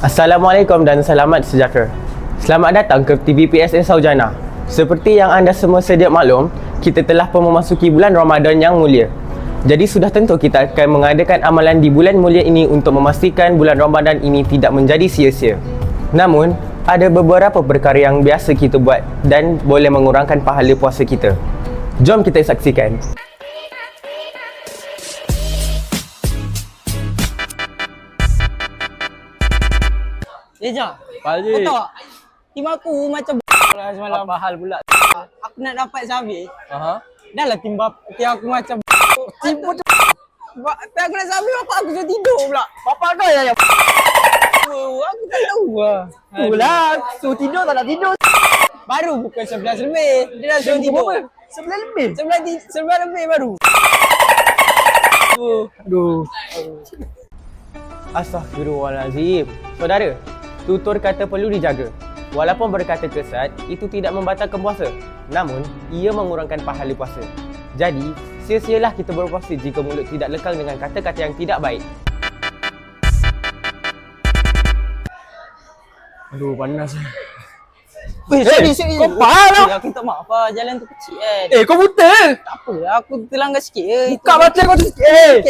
Assalamualaikum dan selamat sejahtera. Selamat datang ke TVPSN Saujana. Seperti yang anda semua sedia maklum, kita telah pun memasuki bulan Ramadan yang mulia. Jadi sudah tentu kita akan mengadakan amalan di bulan mulia ini untuk memastikan bulan Ramadan ini tidak menjadi sia-sia. Namun, ada beberapa perkara yang biasa kita buat dan boleh mengurangkan pahala puasa kita. Jom kita saksikan. Jom. Pakcik. Betul tak? Tim aku macam lah semalam. Apa hal pula? Aku nak dapat Xavi. Dah lah tim aku macam tim macam tapi aku nak Xavi, bapak aku sudah tidur pula. Bapak kau yang Aku tak tahu lah. Itulah, suruh tidur tak nak tidur. Baru bukan 11 lebih. Dia dah suruh tidur. 11 lebih. 11 lebih baru. Aduh. Astaghfirullahalazim. Saudara, tutur kata perlu dijaga. Walaupun berkata kesat, itu tidak membatalkan puasa. Namun, ia mengurangkan pahala puasa. Jadi, sia-sialah kita berpuasa jika mulut tidak lekang dengan kata-kata yang tidak baik. Aduh, panas. Sorry. Kau parah. Aku minta maaf lah, jalan tu kecil kan. Kau buta. Tak apa lah, aku terlanggar sikit je. Buka baca kau tu sikit.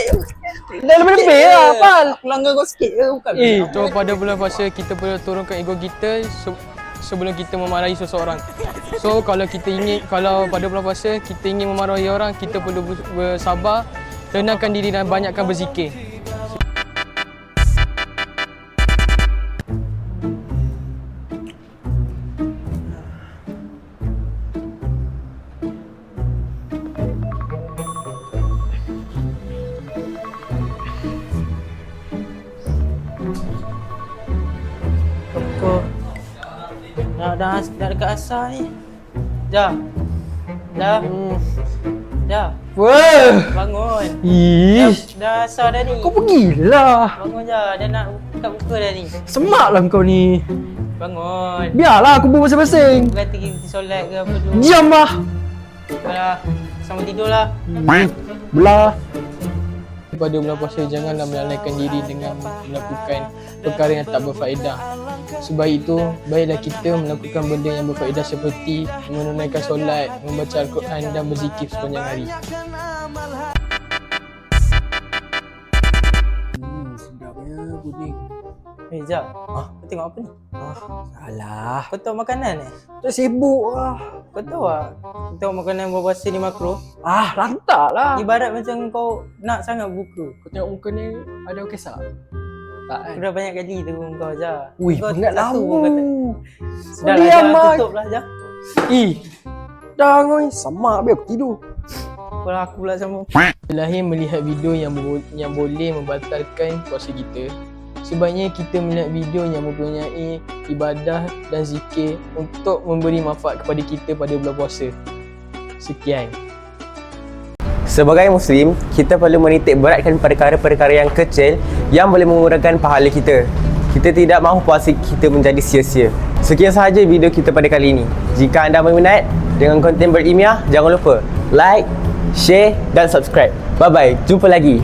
Dah lebih-lebih lah, Pal. Aku langgar kau sikit je, bukan. So pada bulan puasa kita perlu turunkan ego kita sebelum kita memarahi seseorang. So kalau pada bulan puasa kita ingin memarahi orang, kita perlu bersabar, tenangkan diri dan banyakkan berzikir. Dah dekat asar ni. Dah. Wah. Bangun. Ish. Dah asar dah ni. Kau pergilah. Bangun je. Dah nak buka dah ni. Semaklah kau ni. Bangun. Biarlah aku buat masing-masing. Kata kita solat ke apa dulu. Diamlah. Dah. Sama tidur lah. Belah. Pada bulan puasa janganlah melalaikan diri dengan melakukan perkara yang tak berfaedah. Sebab itu, baiklah kita melakukan benda yang berfaedah seperti menunaikan solat, membaca Al-Quran dan berzikir sepanjang hari. Sedapnya puding. Jap. Kau tengok apa ni? Alah. Kau tahu makanan ni? Tak sibuk lah. Kau tahu tak? Kau tahu makanan berpuasa ni makro? Lantak lah. Ibarat macam kau nak sangat buka. Kau tengok muka ni ada kisah? Tak kan? Aku dah banyak kali tegur kau je. Ui, Kau penat satu lama. pun kata. Dah Diam, lah, Mat. tutup lah je. Dah ngoi. Semak biar aku tidur. Kalau aku pula sama. Lahir melihat video yang boleh membatalkan puasa kita. Sebaiknya kita melihat video yang mempunyai ibadah dan zikir untuk memberi manfaat kepada kita pada bulan puasa. Sekian. Sebagai Muslim, kita perlu menitik beratkan perkara-perkara yang kecil yang boleh mengurangkan pahala kita. Kita tidak mahu puasa kita menjadi sia-sia. Sekian sahaja video kita pada kali ini. Jika anda berminat dengan konten berilmiah, jangan lupa like, share dan subscribe. Bye-bye. Jumpa lagi.